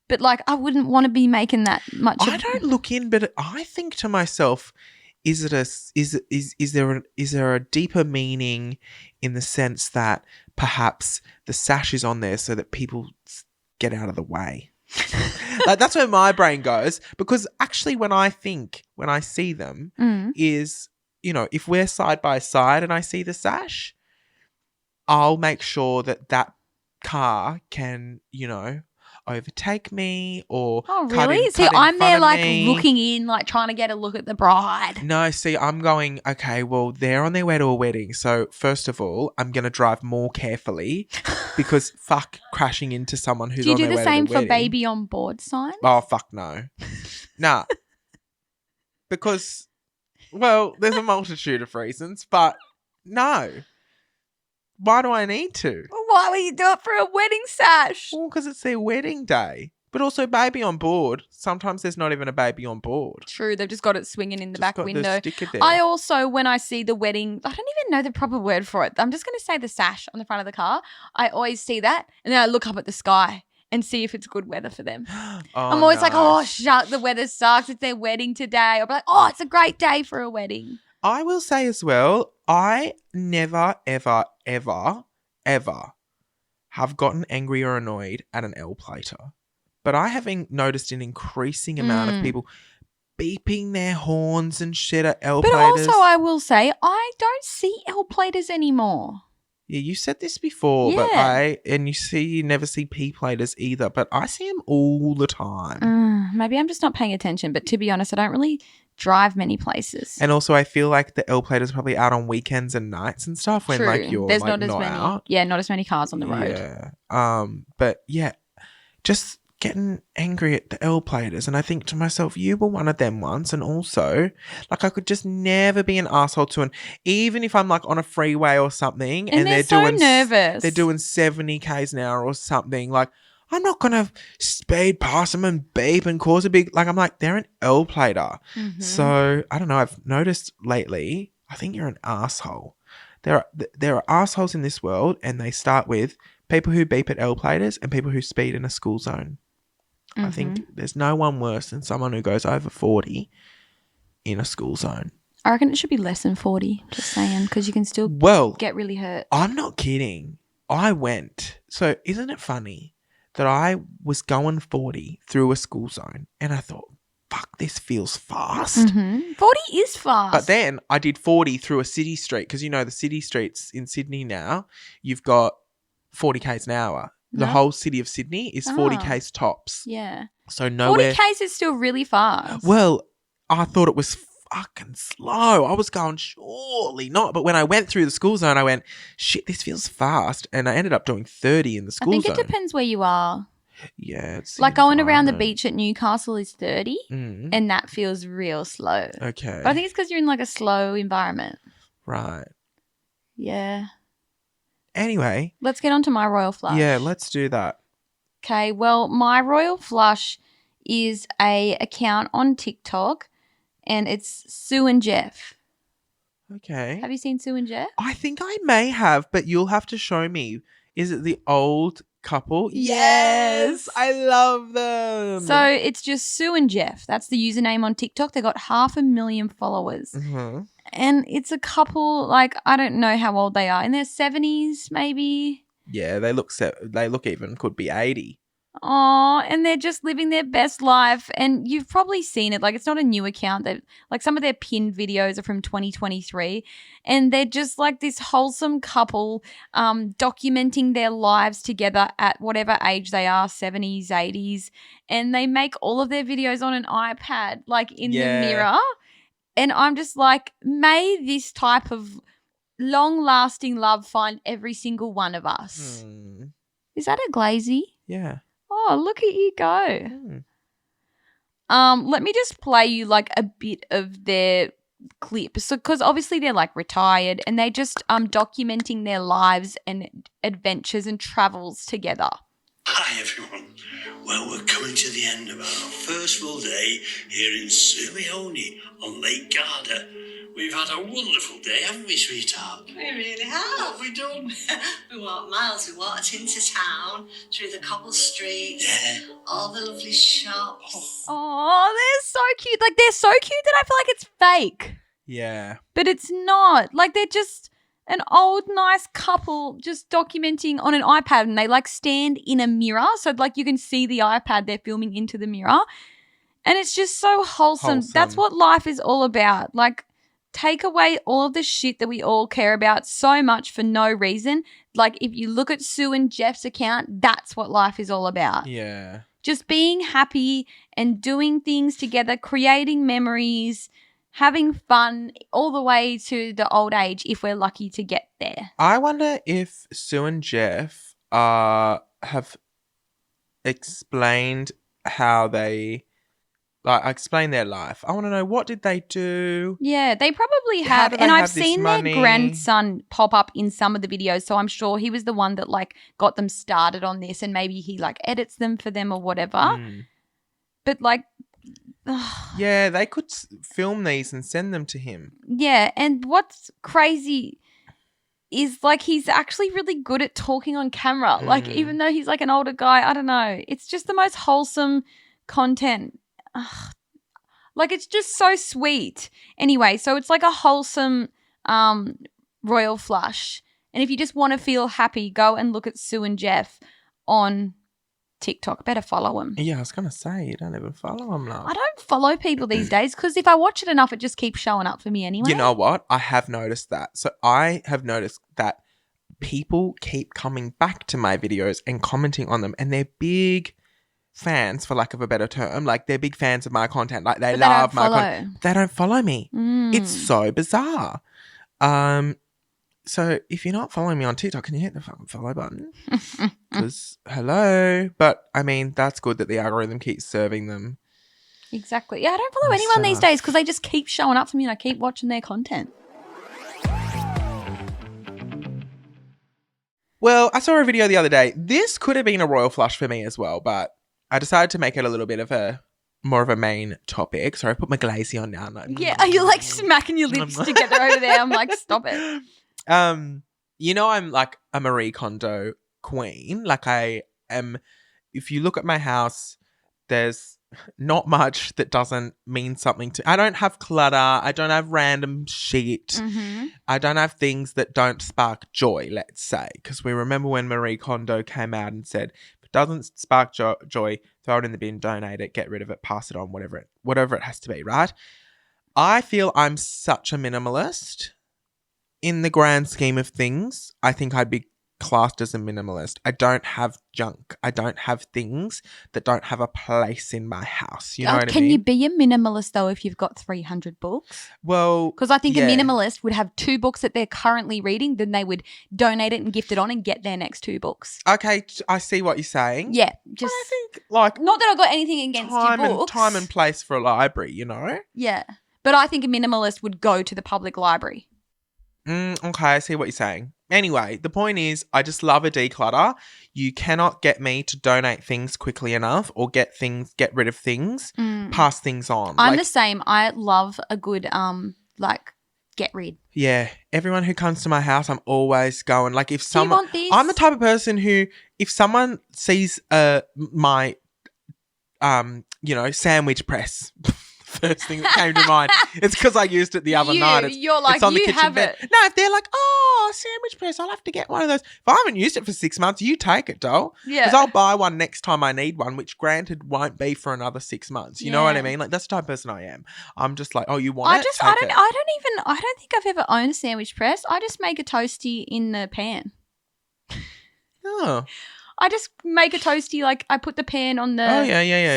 But like I wouldn't want to be making that much. I don't look in, but I think to myself, is there a deeper meaning in the sense that perhaps the sash is on there so that people get out of the way? Like that's where my brain goes, because actually when I see them is, you know, if we're side by side and I see the sash, I'll make sure that car can, you know, overtake me or really? See, I'm there like looking in, like trying to get a look at the bride. No, see, I'm going, okay, well, they're on their way to a wedding. So first of all, I'm going to drive more carefully because fuck crashing into someone who's on their way to the wedding. Do you do the same for baby on board signs? Oh, fuck no. Nah. Because, well, there's a multitude of reasons, but no. Why do I need to? Why would you do it for a wedding sash? Well, because it's their wedding day. But also baby on board. Sometimes there's not even a baby on board. True, they've just got it swinging in the Just back got window. the sticker there. I also, when I see the wedding, I don't even know the proper word for it. I'm just going to say the sash on the front of the car. I always see that, and then I look up at the sky and see if it's good weather for them. I'm always like, oh, shut, the weather sucks. It's their wedding today. I'll be like, oh, it's a great day for a wedding. I will say as well, I never, ever, ever, ever have gotten angry or annoyed at an Elle plater. But I have noticed an increasing amount of people beeping their horns and shit at Elle But platers. also, I will say, I don't see Elle platers anymore. Yeah, you said this before, but you never see P platers either, but I see them all the time. Maybe I'm just not paying attention, but to be honest, I don't really drive many places. And also, I feel like the Elle platers probably out on weekends and nights and stuff when True. like you're There's like not as many. out. Yeah, not as many cars on the road. Yeah. But yeah, just getting angry at the Elle platers, and I think to myself, you were one of them once, and also, like, I could just never be an asshole to an, even if I'm like on a freeway or something, And they're so doing nervous. they're doing 70 k's an hour or something, like, I'm not gonna speed past them and beep and cause a big, like, I'm like, they're an Elle plater. So I don't know. I've noticed lately, I think you're an asshole. There are assholes in this world, and they start with people who beep at Elle platers and people who speed in a school zone. I think there's no one worse than someone who goes over 40 in a school zone. I reckon it should be less than 40, just saying, because you can still get really hurt. I'm not kidding. I went. So isn't it funny that I was going 40 through a school zone and I thought, fuck, this feels fast. 40 is fast. But then I did 40 through a city street because, you know, the city streets in Sydney now, you've got 40 k's an hour. The whole city of Sydney is 40 k's tops. Yeah. So nowhere. 40 k's is still really fast. Well, I thought it was fucking slow. I was going, surely not. But when I went through the school zone, I went, shit, this feels fast. And I ended up doing 30 in the school zone. I think it depends where you are. Yeah. It's like going around the beach at Newcastle is 30 Mm. and that feels real slow. Okay. But I think it's because you're in like a slow environment. Right. Yeah. Anyway. Let's get on to my royal flush. Yeah, let's do that. Okay, well, my royal flush is a account on TikTok and it's Sue and Jeff. Okay. Have you seen Sue and Jeff? I think I may have, but you'll have to show me. Is it the old couple? Yes. I love them. So it's just Sue and Jeff. That's the username on TikTok. They got 500,000 followers. Mm-hmm. And it's a couple, like, I don't know how old they are. In their 70s, maybe. Yeah, they look even, could be 80. Oh, and they're just living their best life. And you've probably seen it. Like, it's not a new account. Like, some of their pinned videos are from 2023. And they're just like this wholesome couple documenting their lives together at whatever age they are, 70s, 80s. And they make all of their videos on an iPad, like in the mirror. And I'm just like, may this type of long-lasting love find every single one of us. Is that a glazy? Yeah. Oh, look at you go. Let me just play you like a bit of their clips. So, because obviously they're like retired and they just documenting their lives and adventures and travels together. Hi everyone. Well, we're coming to the end of our first full day here in Sumione on Lake Garda. We've had a wonderful day, haven't we, sweetheart? We really have. What have we done? We walked miles. We walked into town, through the cobble streets, all the lovely shops. Oh, they're so cute. Like, they're so cute that I feel like it's fake. Yeah. But it's not. Like, they're just an old, nice couple just documenting on an iPad and they, like, stand in a mirror. So, like, you can see the iPad they're filming into the mirror. And it's just so wholesome. That's what life is all about. Like, take away all of the shit that we all care about so much for no reason. Like, if you look at Sue and Jeff's account, that's what life is all about. Yeah. Just being happy and doing things together, creating memories, having fun all the way to the old age if we're lucky to get there. I wonder if Sue and Jeff have explained how they like explain their life. I want to know, what did they do? Yeah, they probably How have. do they And I've have this seen money? their grandson pop up in some of the videos. So I'm sure he was the one that like got them started on this, and maybe he like edits them for them or whatever. Mm. But like, Yeah, they could film these and send them to him. yeah. And what's crazy is like he's actually really good at talking on camera. Like even though he's like an older guy, I don't know. It's just the most wholesome content. Ugh. Like it's just so sweet. Anyway, so it's like a wholesome royal flush. And if you just want to feel happy, go and look at Sue and Jeff on TikTok. Better follow them. Yeah, I was going to say, you don't even follow them, love. I don't follow people these days because if I watch it enough, it just keeps showing up for me anyway. You know what? I have noticed that. So I have noticed that people keep coming back to my videos and commenting on them, and they're big fans, for lack of a better term. Like, they're big fans of my content. Like, they love my content. They don't follow me. It's so bizarre. So if you're not following me on TikTok, can you hit the fucking follow button? Because, hello. But, I mean, that's good that the algorithm keeps serving them. Exactly. Yeah, I don't follow anyone these days because they just keep showing up for me and I keep watching their content. Well, I saw a video the other day. This could have been a royal flush for me as well, but I decided to make it a little bit of more of a main topic. So I put my glazy on now. Yeah, you're like smacking your lips together over there. I'm like, stop it. You know, I'm like a Marie Kondo queen. Like I am, if you look at my house, there's not much that doesn't mean something to. I don't have clutter. I don't have random shit. I don't have things that don't spark joy, let's say. Because we remember when Marie Kondo came out and said, if it doesn't spark joy, throw it in the bin, donate it, get rid of it, pass it on, whatever it has to be, right? I feel I'm such a minimalist. In the grand scheme of things, I think I'd be classed as a minimalist. I don't have junk. I don't have things that don't have a place in my house. You know what I mean? Can you be a minimalist though if you've got 300 books? Well, because I think a minimalist would have 2 books that they're currently reading, then they would donate it and gift it on and get their next 2 books. Okay, I see what you're saying. Yeah, just I think like not that I've got anything against your books. Time and place for a library, you know? Yeah, but I think a minimalist would go to the public library. Okay, I see what you're saying. Anyway, the point is, I just love a declutter. You cannot get me to donate things quickly enough or get rid of things, pass things on. I'm the same. I love a good, get rid. Yeah. Everyone who comes to my house, I'm always going, like, if someone. Do you want this? I'm the type of person who, if someone sees my, sandwich press. First thing that came to mind. It's because I used it the other night. You're like, it's on the you kitchen have bed. it. No, if they're like, oh, sandwich press, I'll have to get one of those. If I haven't used it for 6 months, you take it, doll. Yeah. Because I'll buy one next time I need one, which granted won't be for another 6 months. You know what I mean? Like, that's the type of person I am. I'm just like, oh, you want it? I don't think I've ever owned a sandwich press. I just make a toasty in the pan. Oh. I just make a toasty, like I put the pan on the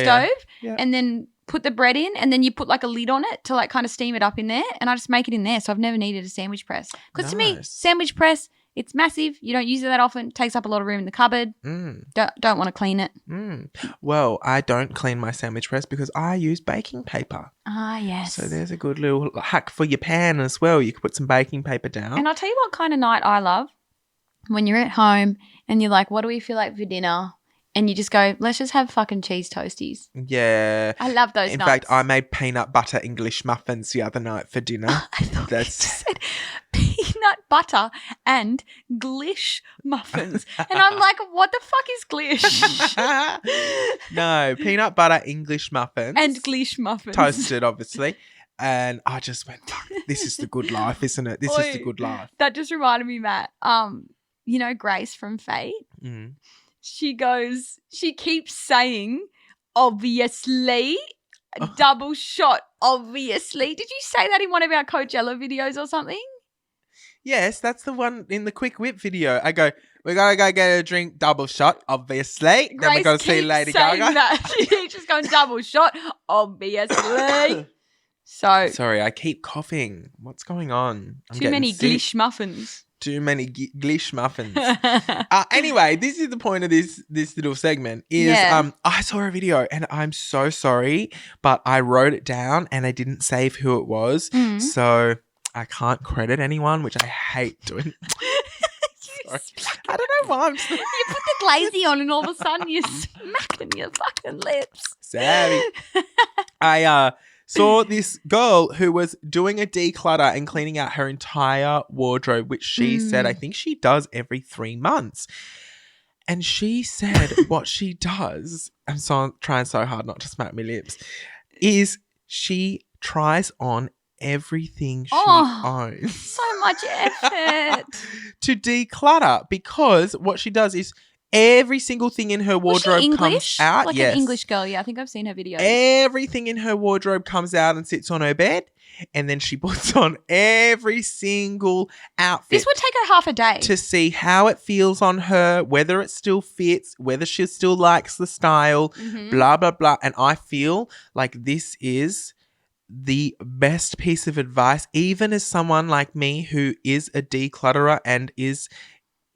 stove and then put the bread in and then you put like a lid on it to like kind of steam it up in there, and I just make it in there. So I've never needed a sandwich press. Because to me, sandwich press, it's massive. You don't use it that often. It takes up a lot of room in the cupboard. Don't want to clean it. Well, I don't clean my sandwich press because I use baking paper. Ah, yes. So there's a good little hack for your pan as well. You can put some baking paper down. And I'll tell you what kind of night I love. When you're at home and you're like, what do we feel like for dinner? And you just go, let's just have fucking cheese toasties. Yeah. I love those In nights. fact, I made peanut butter English muffins the other night for dinner. I thought you said peanut butter and glish muffins. And I'm like, what the fuck is glish? No, peanut butter English muffins. And glish muffins. Toasted, obviously. And I just went, fuck, this is the good life, isn't it? This is the good life. That just reminded me, Matt. You know Grace from Fate? Mm. She keeps saying, obviously, double shot, obviously. Did you say that in one of our Coachella videos or something? Yes, that's the one in the Quick Whip video. I go, we're going to go get a drink, double shot, obviously. Then we're going to see Lady Gaga. That. She's just going double shot, obviously. So sorry, I keep coughing. What's going on? Too many glish muffins. Too many glish muffins. Anyway, this is the point of this little segment is I saw a video and I'm so sorry, but I wrote it down and I didn't save who it was. So I can't credit anyone, which I hate doing. I don't know why. You put the glazy on and all of a sudden you're smacking your fucking lips. Savvy. I saw this girl who was doing a declutter and cleaning out her entire wardrobe, which she said I think she does every 3 months. And she said what she does, I'm trying so hard not to smack my lips, is she tries on everything she owns. So much effort. To declutter, because what she does is every single thing in her wardrobe comes out. Like an English girl, yeah. I think I've seen her videos. Everything in her wardrobe comes out and sits on her bed, and then she puts on every single outfit. This would take her half a day. To see how it feels on her, whether it still fits, whether she still likes the style, blah, blah, blah. And I feel like this is the best piece of advice, even as someone like me who is a declutterer and is,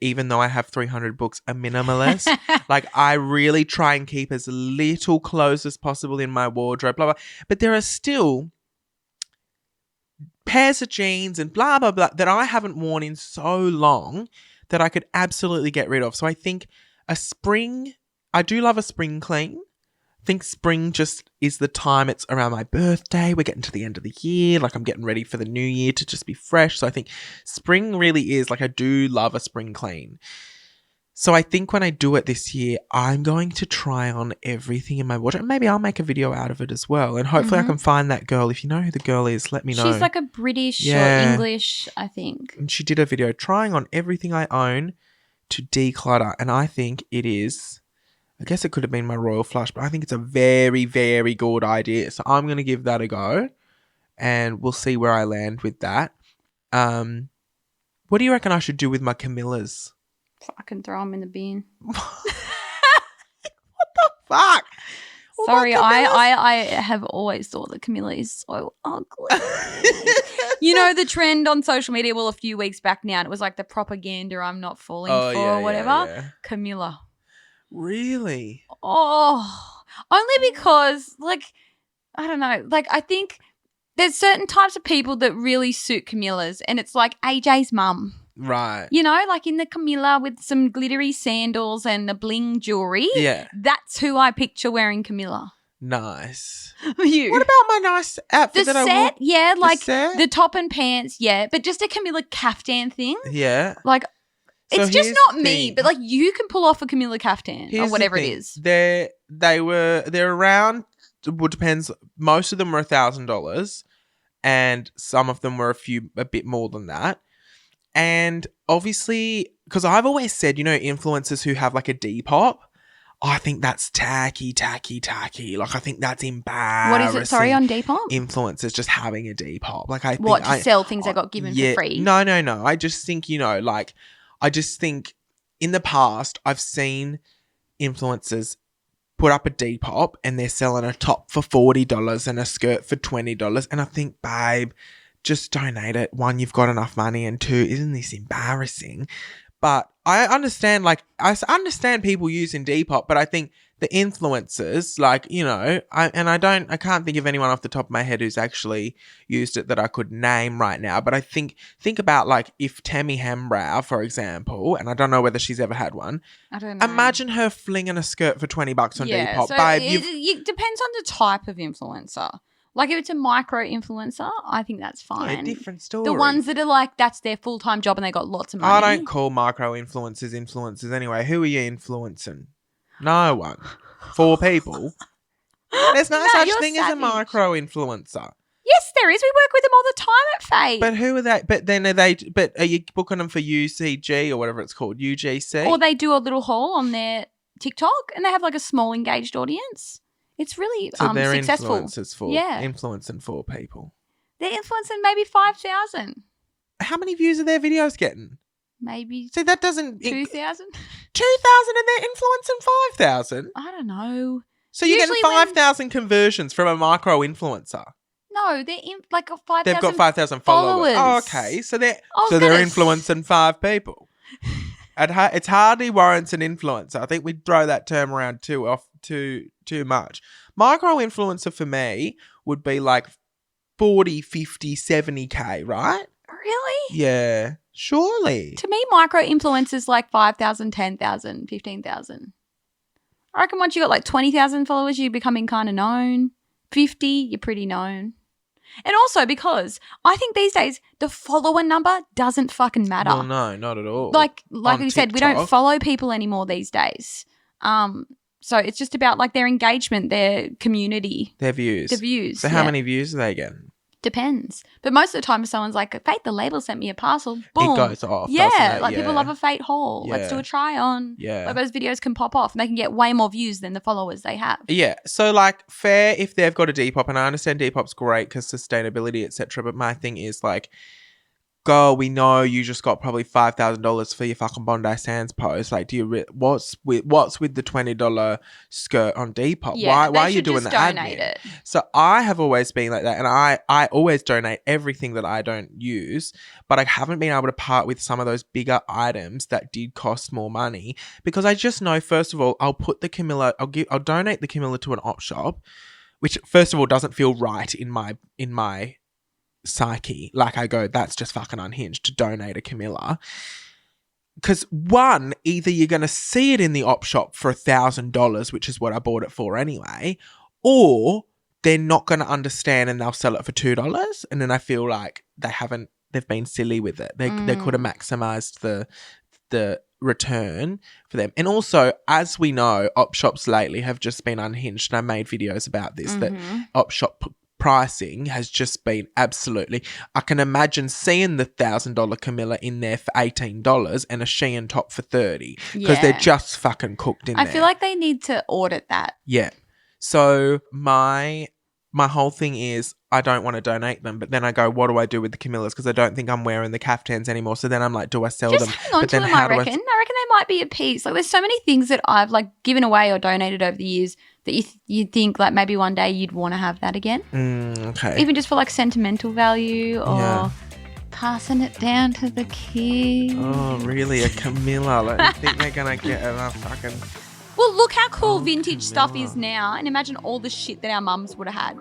even though I have 300 books, a minimalist. Like, I really try and keep as little clothes as possible in my wardrobe, blah, blah. But there are still pairs of jeans and blah, blah, blah that I haven't worn in so long that I could absolutely get rid of. So I think I do love a spring clean. I think spring just is the time. It's around my birthday. We're getting to the end of the year. Like, I'm getting ready for the new year to just be fresh. So I think spring really is, like, I do love a spring clean. So I think when I do it this year, I'm going to try on everything in my wardrobe. Maybe I'll make a video out of it as well. And hopefully I can find that girl. If you know who the girl is, let me know. She's like a British or English, I think. And she did a video trying on everything I own to declutter. And I think it is... I guess it could have been my royal flush, but I think it's a very, very good idea. So I'm going to give that a go and we'll see where I land with that. What do you reckon I should do with my Camillas? Fucking throw them in the bin. What the fuck? Sorry, I have always thought that Camilla is so ugly. You know the trend on social media, well, a few weeks back now, and it was like the propaganda I'm not falling for or whatever. Yeah. Camilla. Really? Oh, only because, like, I don't know. Like, I think there's certain types of people that really suit Camillas, and it's like AJ's mum. Right. You know, like in the Camilla with some glittery sandals and the bling jewelry. Yeah. That's who I picture wearing Camilla. Nice. You. What about my nice outfit the that set, I wore? Yeah, like the top and pants, yeah, but just a Camilla caftan thing. Yeah. Like, So it's just not me, but like you can pull off a Camilla caftan or whatever it is. They're around, well, depends. Most of them were $1,000 and some of them were a bit more than that. And obviously, because I've always said, you know, influencers who have like a Depop, I think that's tacky. Like, I think that's embarrassing. What is it? Sorry, on Depop? Influencers just having a Depop. Like, I think what, to sell things they got given for free? No. I just think, you know, like, I just think in the past I've seen influencers put up a Depop and they're selling a top for $40 and a skirt for $20. And I think, babe, just donate it. One, you've got enough money, and two, isn't this embarrassing? But I understand, like, I understand people using Depop, but I think the influencers, like, you know, I can't think of anyone off the top of my head who's actually used it that I could name right now. But I think about, like, if Tammy Hembrow, for example, and I don't know whether she's ever had one. I don't know. Imagine her flinging a skirt for $20 on Depop. So babe, it depends on the type of influencer. Like, if it's a micro influencer, I think that's fine. Yeah, different story. The ones that are like, that's their full-time job and they got lots of money. I don't call micro influencers anyway. Who are you influencing? No one. 4 people. There's no such thing as a micro influencer. Yes, there is. We work with them all the time at Faye. But who are they? But then are you booking them for UCG or whatever it's called, UGC? Or they do a little haul on their TikTok and they have like a small engaged audience. It's really so they're successful. Influencing 4 people. They're influencing maybe 5,000. How many views are their videos getting? Maybe see, that doesn't 2,000. 2,000 and they're influencing 5,000. I don't know. So you're getting 5,000 conversions from a micro influencer. No, they're like 5,000. They've got 5,000 followers. Oh, okay. So they're influencing 5 people. It's hardly warrants an influencer. I think we throw that term around too much. Micro influencer for me would be like 40, 50, 70K, right? Really? Yeah. Surely. To me, micro influencers like 5,000, 10,000, 15,000. I reckon once you got like 20,000 followers, you're becoming kind of known. 50, you're pretty known. And also because I think these days the follower number doesn't fucking matter. Well, no, not at all. Like On you said, we don't TikTok. follow people anymore these days. So it's just about like their engagement, their community. Their views. The views. So how many views are they getting? Depends. But most of the time if someone's like, Fate the label sent me a parcel, boom. It goes off. Yeah, doesn't it? like people love a Fate haul. Let's do Yeah. a try on. Yeah. Like those videos can pop off and they can get way more views than the followers they have. Yeah. So like fair if they've got a Depop, and I understand Depop's great because sustainability, etc. But my thing is like, girl, we know you just got probably $5,000 for your fucking Bondi Sands post. Like, do you what's with the $20 skirt on Depop? Yeah, why are you doing the donate admin? it. So I have always been like that, and I always donate everything that I don't use, but I haven't been able to part with some of those bigger items that did cost more money because I just know, first of all, I'll donate the Camilla to an op shop, which first of all doesn't feel right in my psyche. Like I go, that's just fucking unhinged to donate a Camilla. Because one, either you're going to see it in the op shop for $1,000, which is what I bought it for anyway, or they're not going to understand and they'll sell it for $2. And then I feel like they've been silly with it. They could have maximized the return for them. And also, as we know, op shops lately have just been unhinged. And I made videos about this, that op shop pricing has just been absolutely. I can imagine seeing the $1,000 Camilla in there for $18 and a Shein top for $30 because they're just fucking cooked in there. I feel like they need to audit that. Yeah. So my whole thing is I don't want to donate them, but then I go, what do I do with the Camillas? Because I don't think I'm wearing the caftans anymore. So then I'm like, do I sell them? Just hang on to them, I reckon. I reckon they might be a piece. Like there's so many things that I've like given away or donated over the years that you think like maybe one day you'd want to have that again. Okay. Even just for like sentimental value or passing it down to the kids. Oh, really? A Camilla? Like, you think they're going to get a fucking... Well, look how cool vintage stuff is now, and imagine all the shit that our mums would have had.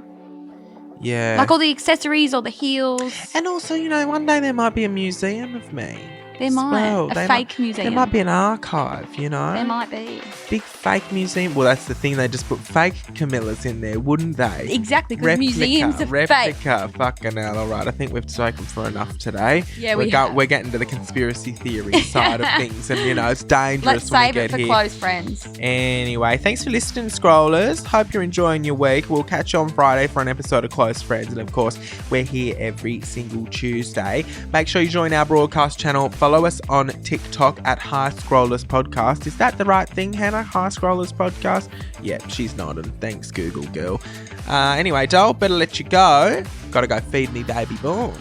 Yeah. Like all the accessories, all the heels. And also, one day there might be a museum of me. There might. Well. A fake museum. There might be an archive, There might be. Big fake museum. Well, that's the thing. They just put fake Camillas in there, wouldn't they? Exactly, because museums are fake. Replica. Fucking hell. All right. I think we've spoken for enough today. Yeah, We're getting to the conspiracy theory side of things. And, it's dangerous Let's when we save get it for here. close friends. Anyway, thanks for listening, scrollers. Hope you're enjoying your week. We'll catch you on Friday for an episode of Close Friends. And, of course, we're here every single Tuesday. Make sure you join our broadcast channel. Follow us on TikTok at High Scrollers Podcast. Is that the right thing, Hannah? High Scrollers Podcast? Yeah, she's nodding. Thanks, Google girl. Anyway, doll, better let you go. Gotta go feed me baby boom.